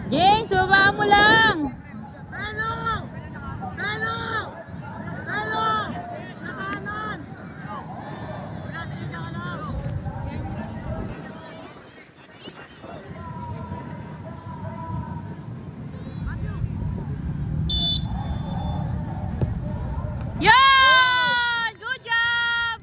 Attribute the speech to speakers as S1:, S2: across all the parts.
S1: James, baba mo lang.
S2: Hello! Hello! Hello! Sa kanan!
S1: Yan! Good job!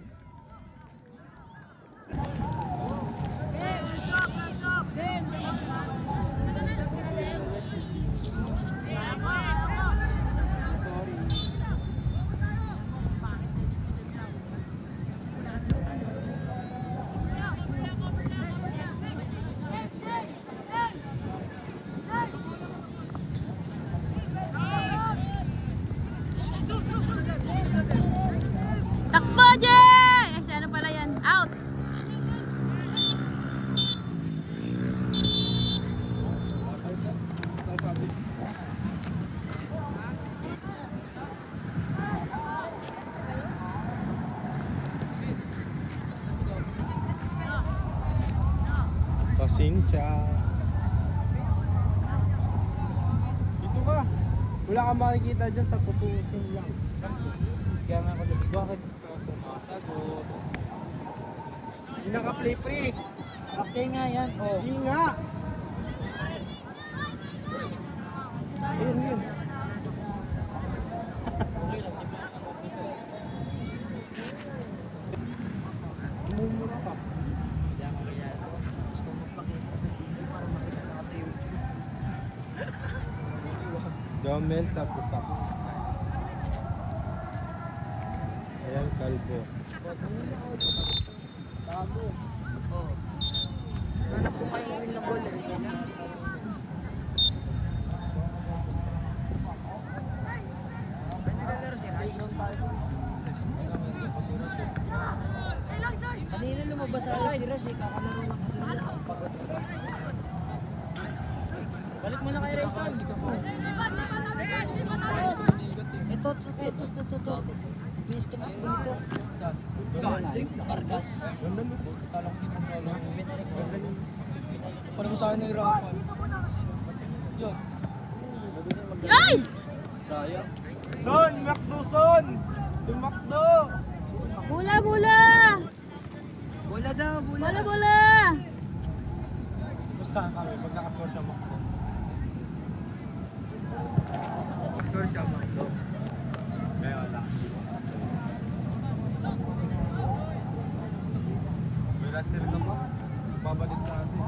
S1: Takbo, Jay! Kasi ano pala yan? Out!
S3: Pasensya. Dito ka. Wala kang makikita dyan sa putusin lang. Kaya nga ako nabig, bakit ka sumasagot? Hindi naka-play free.
S4: Okay nga yan. Oh.
S3: Hindi nga. Ayun yun. Umumura ka.
S4: Kaya nga kaya gusto mo magpakita sa video para makita na sa YouTube.
S3: Jomel sa pusak. Ayan, kalbo.
S4: Bago. Oh. Hanap ko kayo ng goal eh. Naglalaro si Ray. Kanina lumabas sa Ray si Ray. Kakalaro lang kasi pagod na ba? Balik mo na kay Rayson. Ito. Please tumakbo nito. Saan? Vargas.
S3: Ganda mo po. Talang kita mo lang. Parang tayo na irapan. Diyan.
S1: Ay!
S3: Sayang. Son! Makdo, son! Tumakdo!
S1: Bola, bola!
S4: Bola daw, bola.
S1: Bola, bola!
S3: Basta kami, pag nakascore siya makdo. Nakascore siya makdo. Kaya wala. May laser naman. Babalik natin.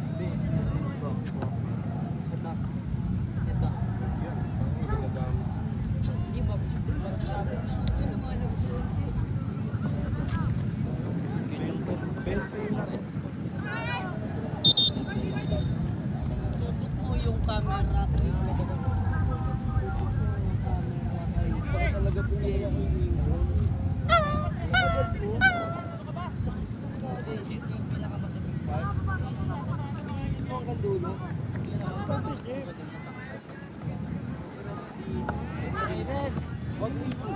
S3: Hindi. Swak, swak.
S4: Ito.
S3: Yan. Parang ginagamit.
S4: Hindi ba?
S3: Belt yung nasa score.
S4: Tutok mo yung camera ko.
S3: Saka talaga pumiyak yung window.
S4: Sakit to kasi. Dito yung pinakamagandang part. Pinainit mo hanggang dulo.
S3: Wag dito.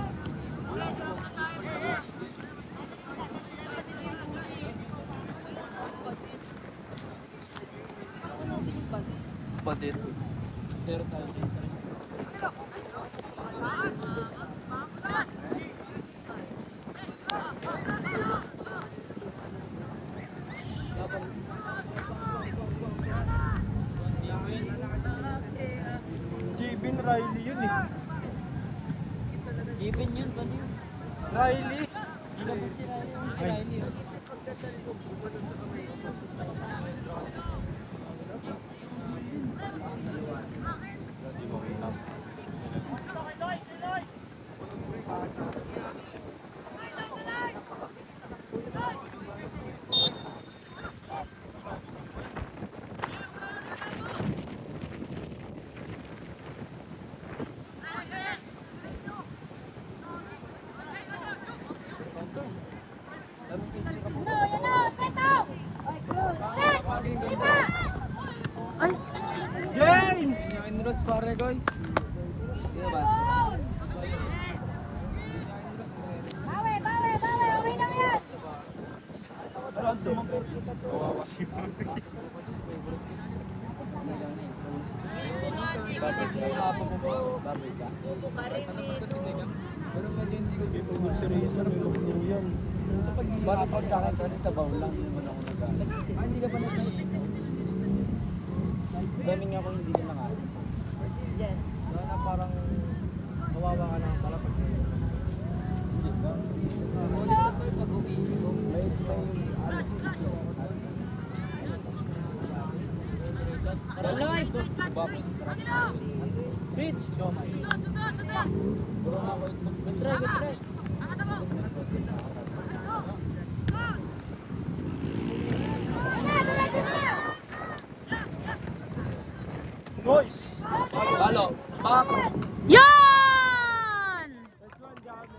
S4: Ano natin yung patit?
S3: Patit.
S4: Pero tayo dito.
S3: Jibin Riley yun eh.
S4: Given yun, paano yun?
S3: Riley.
S4: Hindi na ba si Riley? Si Riley yun.
S3: James!
S4: Inros pare guys. Di ba?
S1: Bawi, bawi, bawi! Uwi na yan!
S3: Kawawa si Mami.
S4: Pero medyo hindi ko bibig seryoso.
S3: Sarap ng duyan.
S4: Sa pag sa akin kasi sabaw lang, hindi naman ako nag-aaral. Hindi ka pa nasanay. Dami nga ako hindi ka nakain. Kaya na parang mawawa ka lang pala pag hindi ba? Ulit na to pag umihi ko. May alas
S1: Daloy!
S4: Bitch! Siomay. Puro na ako itlog.
S1: Try.
S3: Boys!
S4: Balo! Bak!
S1: Yan!
S3: Next one, Jami.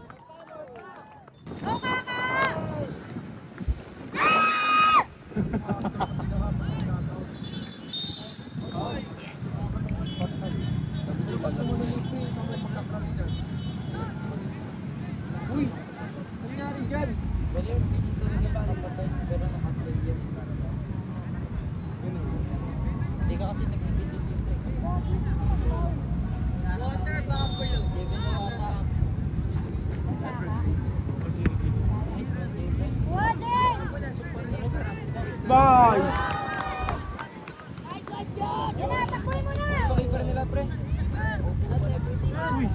S3: Uy! Ano nangyari dyan?
S4: Pero yung dito rin iba nagpatay. Pero nakaplay yan. Hindi ka kasi nag-visit yung trek. Water buffalo. Given na wata. Nice one, David.
S3: Boys!
S4: Okay pa rin nila, pre. Not everything.
S3: Uy!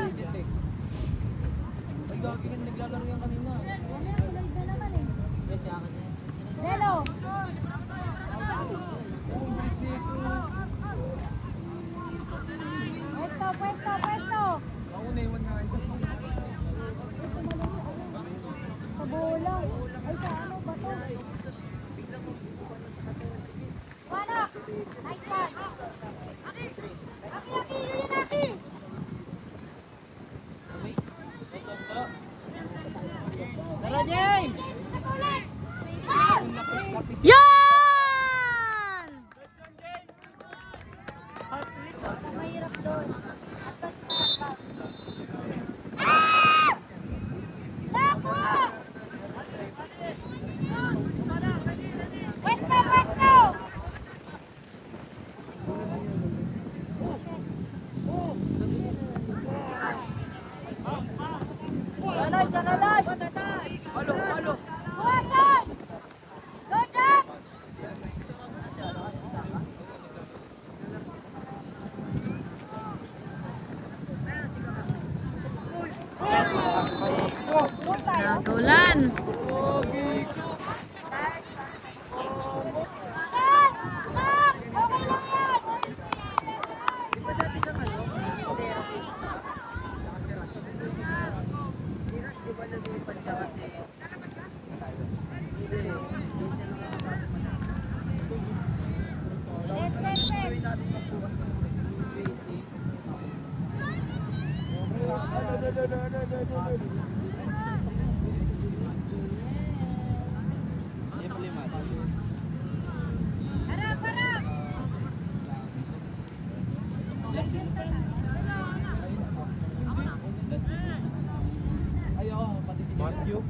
S4: Visit eh. Ay, gagi ka naglalaro yan kanina. Kasi akin na yan.
S1: Lelo! Pwesto!
S4: Mauna iwan nga ito.
S1: Pabulang. Ay, sa ano ba to? Wanak! Nice one! Aki! Yun Aki! Tara, James! Yan! Mahirap doon. Advance na advance. Naku! Pwesto! Dalay!
S4: Halo!
S1: Buwasan! Go, Japs! Nagaulan. Shot! Stop! Okay lang yan!
S4: Di ba dati kang ano? Therapy? Di ba nag-ipan siya kasi? Hindi.
S1: Set!
S4: Natin magbukas ng 20.
S1: Harap!
S4: Ayaw, pati si
S3: Matthew?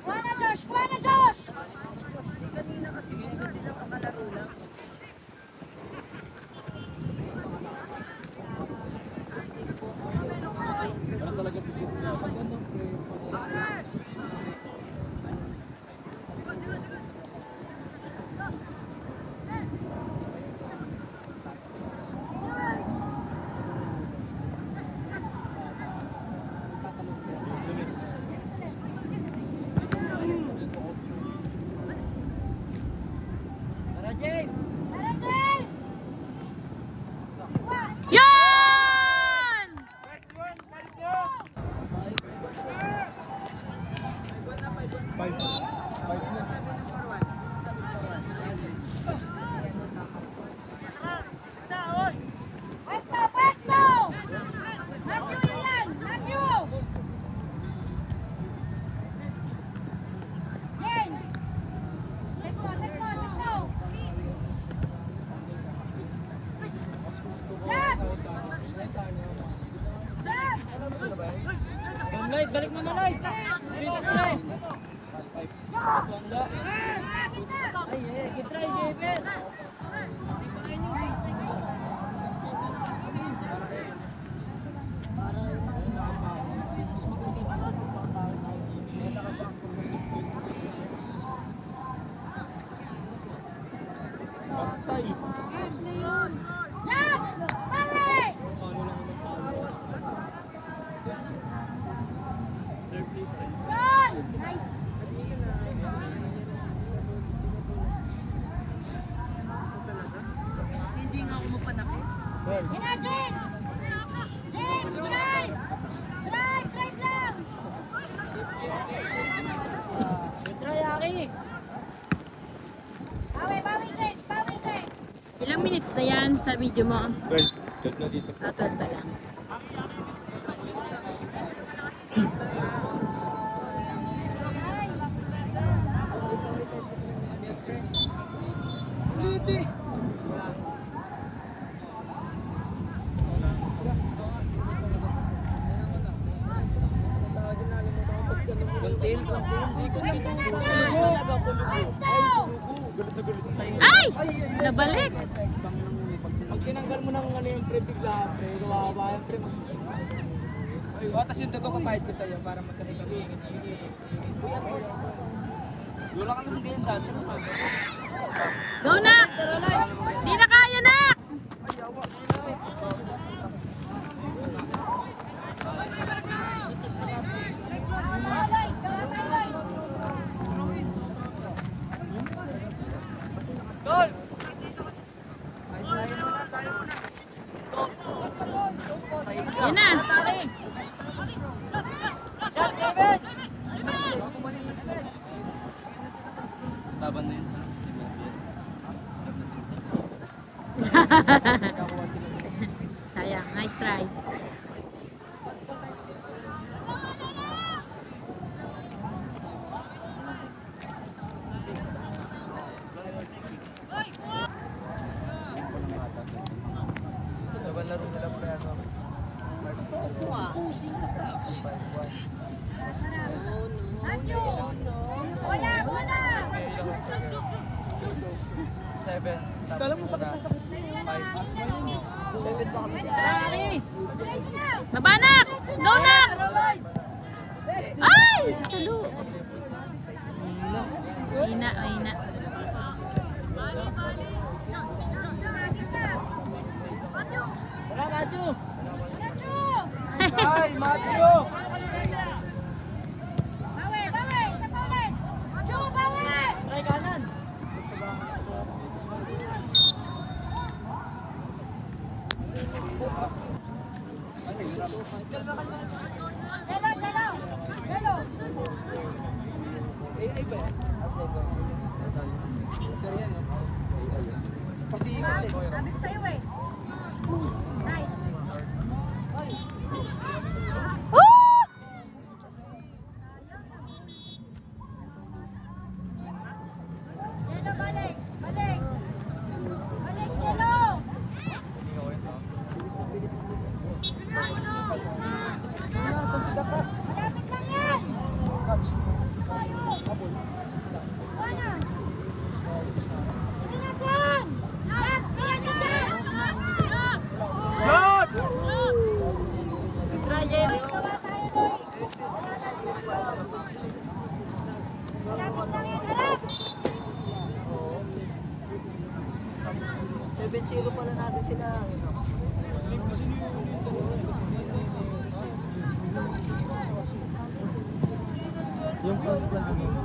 S1: Kuha na, Josh!
S4: kanina kasi sila pakalaro lang. Wala talaga si Sid na. Ano, pre? balik mo na, Light. Finish mo. Ay, kitry, David.
S3: Patay.
S2: Hindi nga ako mapanakit.
S1: James! James, drive! Drive lang!
S4: Kitry, Aki.
S1: Bawi, James! Ilang minutes na yan sa video mo?
S3: 12. 12 na dito.
S1: 12 pa lang.
S2: Liti!
S1: Ay! Nabalik!
S4: Pag tinanggal mo ng ano yung pre bigla, pre, kawawa yung pre. Tapos yung dugo kapahit ko sa'yo para magkakibagay. Wala ka naman ganyan dati naman.
S1: Go na! Di na kaya na!
S4: Gol!
S1: Yan na!
S4: Shot, David!
S3: Taban na yun.
S1: Sayang, nice try.
S4: Laban laro nila pre ano.
S2: Pusing ka sa akin.
S1: Wala!
S4: 7. Kala mo sakit na sakit na yun. 5. 7 pa kami. Aki!
S1: Mabanak! Go na! Ay! Salo! Mahina.
S4: Tara, Radyo!
S3: Ay, Matthew!
S4: Try kanan! Ay ba? Sir yan, no? Pasikat eh.
S1: Sabi ko sa'yo eh. Nice. Woo! Jello, balik! Balik, Jello!
S4: Nasa sikat ka.
S1: Malapit lang yan!
S4: Catch.
S1: Kanan! Pinasan! Yes! Diretso dyan!
S3: Good!
S1: Try, Jello. Gawa tayo, Noy. Malapit lang yan, harap!
S4: 7-0 pala natin sila.
S3: Yung fans na dito.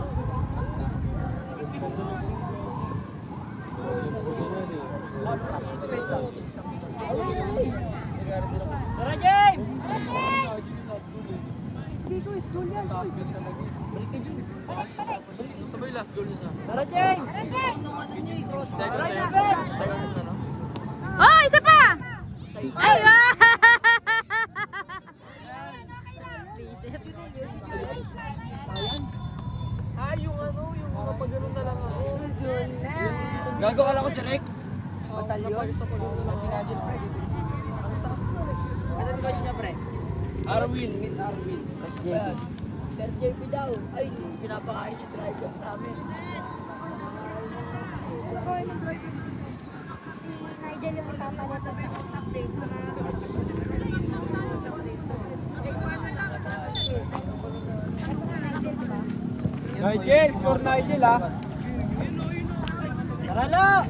S4: Tara, James!
S5: Sabay last goal niya sa
S4: Tara, James!
S5: second time. Second na no?
S1: Oh, isa pa! Ay, ah!
S5: Yung ano, yung kapag ganun na lang ako.
S4: Gago ka lang ko si Rex.
S5: Batalyon?
S4: Si Nigel, pre.
S5: Ang taas mo eh.
S4: Asan coach niya, pre? Arwin, meet Arwin.
S5: Tapos JP. Sir JP daw. Ay, pinapakain yung driver namin.
S6: Si Nigel yung tatawa to update
S3: Nigel, score Nigel ah.
S4: Tara na!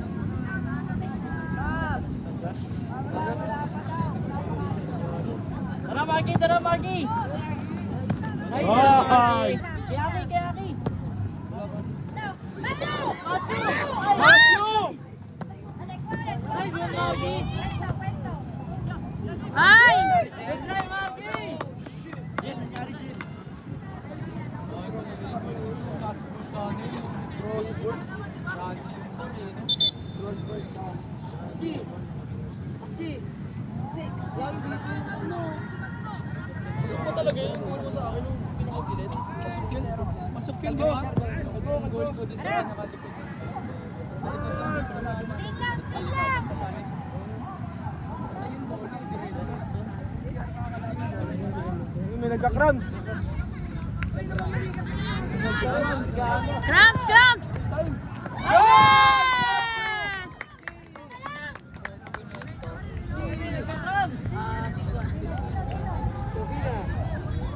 S4: Tara, Marky! Tara, Marky!
S3: Ay!
S4: Kayaki!
S3: Matthew!
S4: Ay, yun, Marky!
S1: Ay!
S4: Try, Marky! Jin, nangyari, Jin. Crosswords. Crosswords na. Kasi. Six. Pasok pa talaga yun. Kung mo sa akin yung pinakagilit. Pasok yun. Pasok yun ba? Goal ko din sa kanya nakalikod.
S3: May nagka-cramps.
S1: Cramps! Cramps! Yes!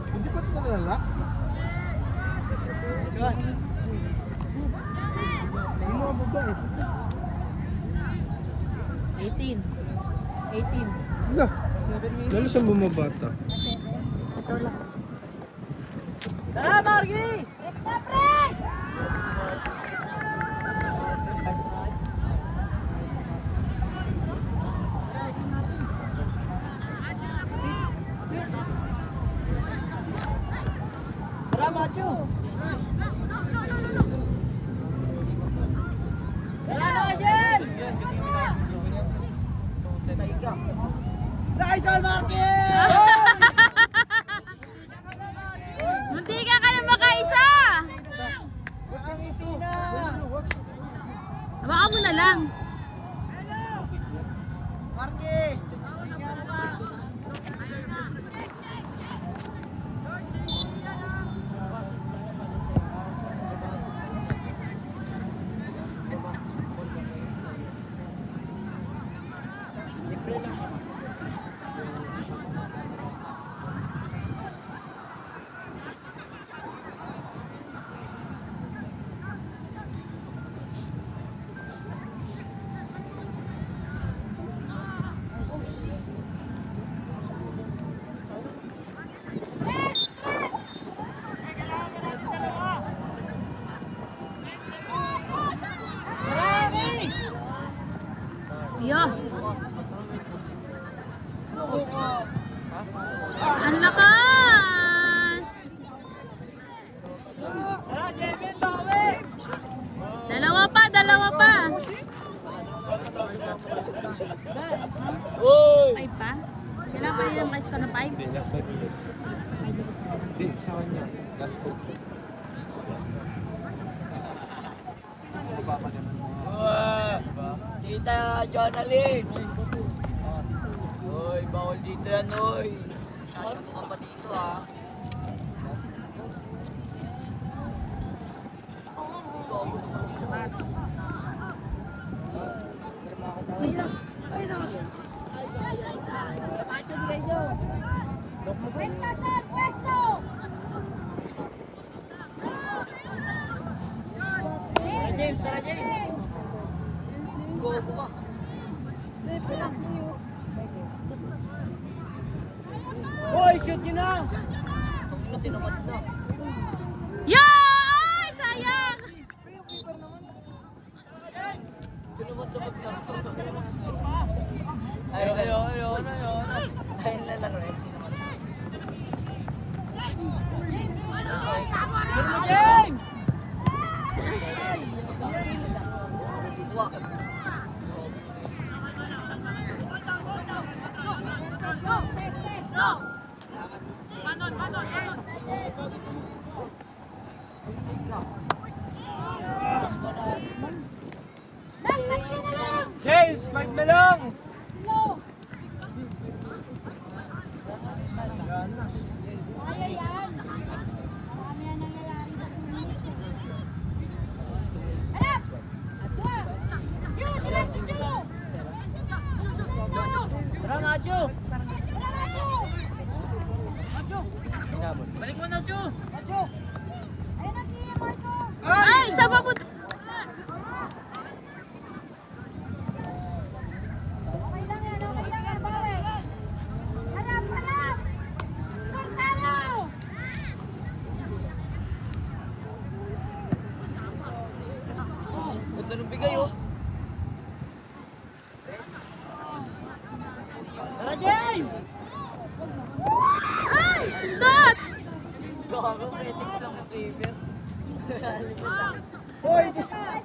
S3: Hindi pa ito nalala? Yung mga babae.
S1: 18.
S3: Wala. Lalo siyang bumabata.
S1: Ito lang.
S4: Tara, Marky! Tara, Matthew! Tara, Nigel! Nice one, Marky!
S1: Munti ka na makaisa!
S4: Ang iti na!
S1: Hawakan mo na lang.
S4: Marky!
S1: Yo. Ang lakas! Dalawa pa! Five pa? Kailan pa yung rice ko na 5?
S3: Hindi, last 5 minutes. Hindi, sa kanya. Last 4.
S5: Tita Jonalyn. Uy, bawal dito yan, uy. Sasama ka pa dito, ha.
S6: Pwesto, sir! Pwesto!
S4: James, tara, James!
S5: Go ka.
S4: Hoy, shoot nyo na!
S5: Ito tinamad na.
S1: Yo! Ay, sayang!
S5: Tinamad na. Ayun. Ayun lalaro eh.
S4: James!
S5: Wah.
S3: James, 5 na lang!
S6: Hello!
S3: Gana. Nacho!
S4: Balik mo na, Chu!
S6: Ayun na si Marco.
S1: Ay, saan pa po?
S6: Okay lang yan, bawi. Harap! Cortalo!
S5: Ganda ng bigay, oh.
S3: Tara, James!
S1: Ay, stop!
S5: Gago, petix lang ang keeper.
S3: Hoy!
S6: Isa pa!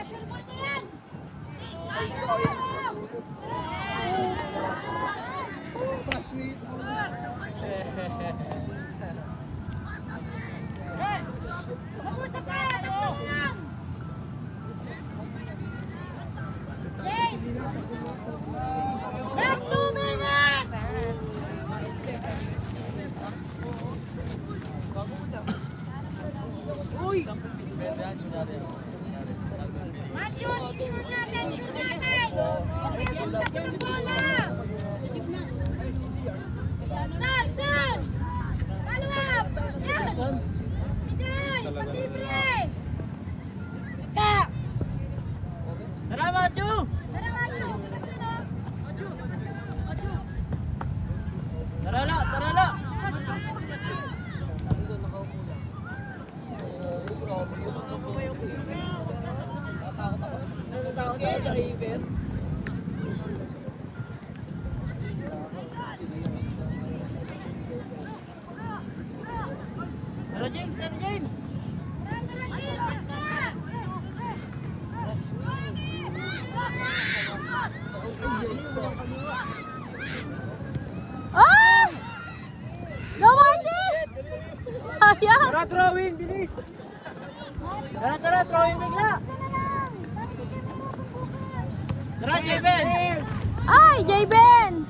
S6: Sure mo na yan!
S3: Pasweet!
S6: Mag-usap ka! Tatlo lang! James! Last 2 minutes! Matthew, sure natin! Huwag kayo magtas ng bola! San! Follow up! Yan! Bigay! Pag-libre! Ka!
S3: Tara, Macho!
S6: Tara, Macho! Bigas yun, oh!
S3: Tara la!
S5: Natatakot ako sa keeper.
S3: Tara, James!
S6: Tara, Shil!
S1: Ah! Go, Martin! Sayang!
S3: Tara, throwing! Bilis! Tara, throwing bigla! Tara, Javen!
S1: Ay, Jayben!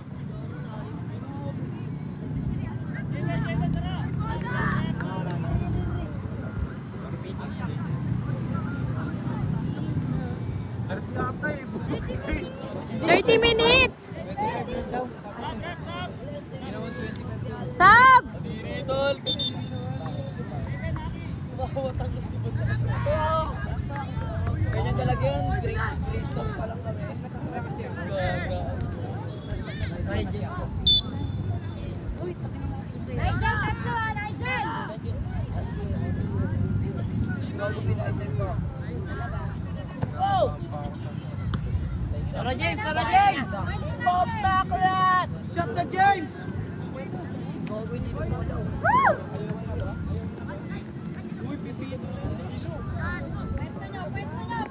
S3: Harap na tayo!
S1: 30 minutes! Sab!
S5: Tol! Mawatang na si Buta. Ganyan talaga yan. Grade talk pa lang kami. Gaga.
S6: Nigel, tatlo, Nigel!
S5: Bago pinaitay ko.
S3: Tara, James!
S5: Pop backlat!
S3: Shot na, James!
S5: Bago hindi mo daw.
S3: Uy, pipito!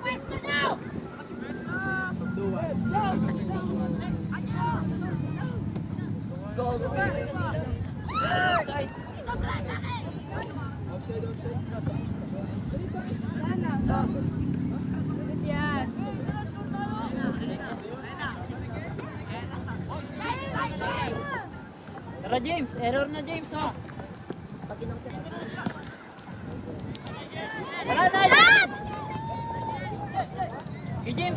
S6: Pwesto nyo!
S5: Bago pinaitay sila. Offside.
S3: Tara, James! Error na, James, ha? Tara, Nigel!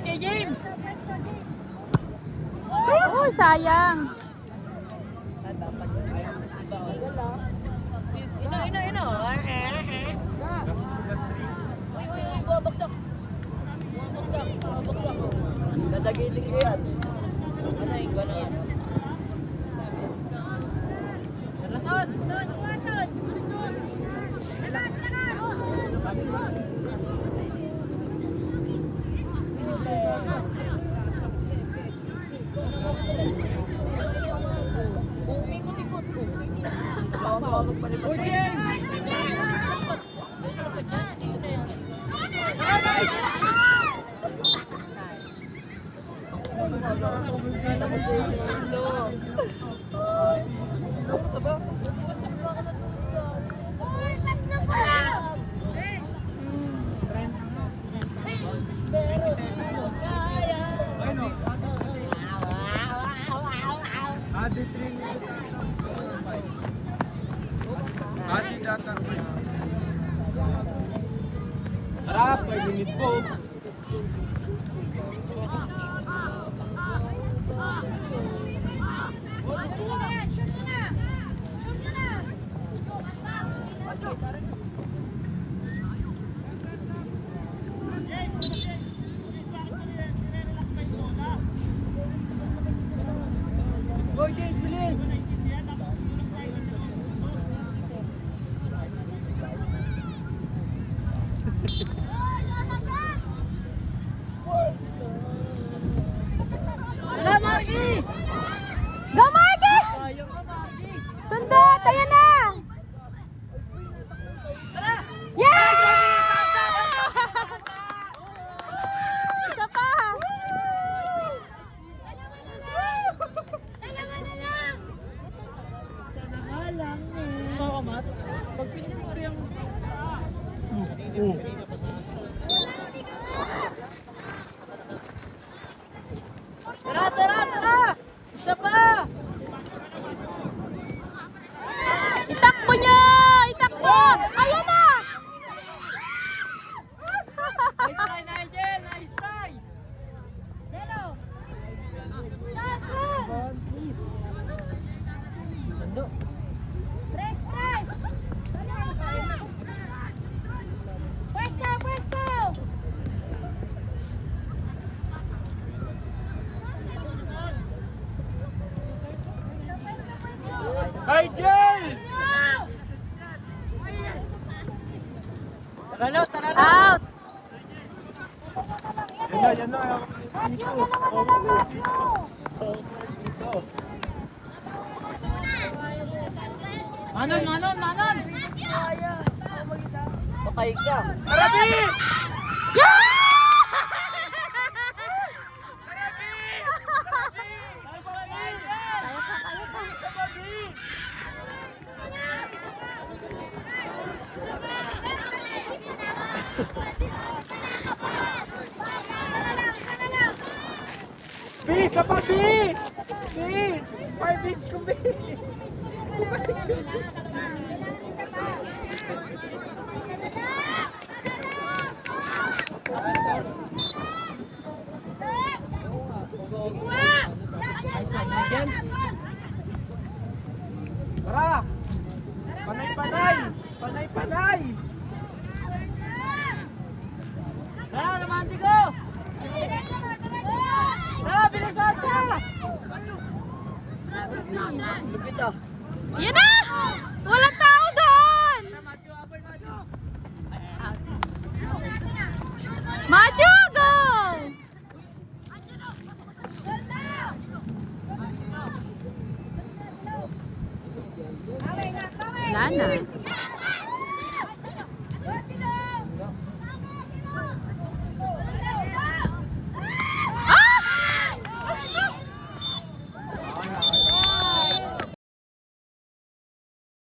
S3: Kay James!
S1: Oh, sayang.
S5: Ino. Uy, bumabagsak. Bumabagsak. Dadagiling ko yan. Ganun.
S3: Tara, Son!
S6: Son, pumasod! Lakas!
S5: Umikot-ikot ko. Bawang palipad.
S3: Uy, James!
S6: Uy, tatlo pa!
S3: Ay, no. String. Tara, 5 minute po. Nigel!
S1: Out!
S3: Yan na, hawak na yung dito. Hawak na yung dito. Hawak na yung dito.
S5: Manon! Patay ka.
S3: Arabi! B! Sa pa, B! B! 5 hits ko, B! Tara! Panay-panay! Panay-panay!
S5: Tara, namanti ko! Tara, bilisan ka! Lupit ah.
S1: Yan na! Walang tao doon! Macho, go! Wala na.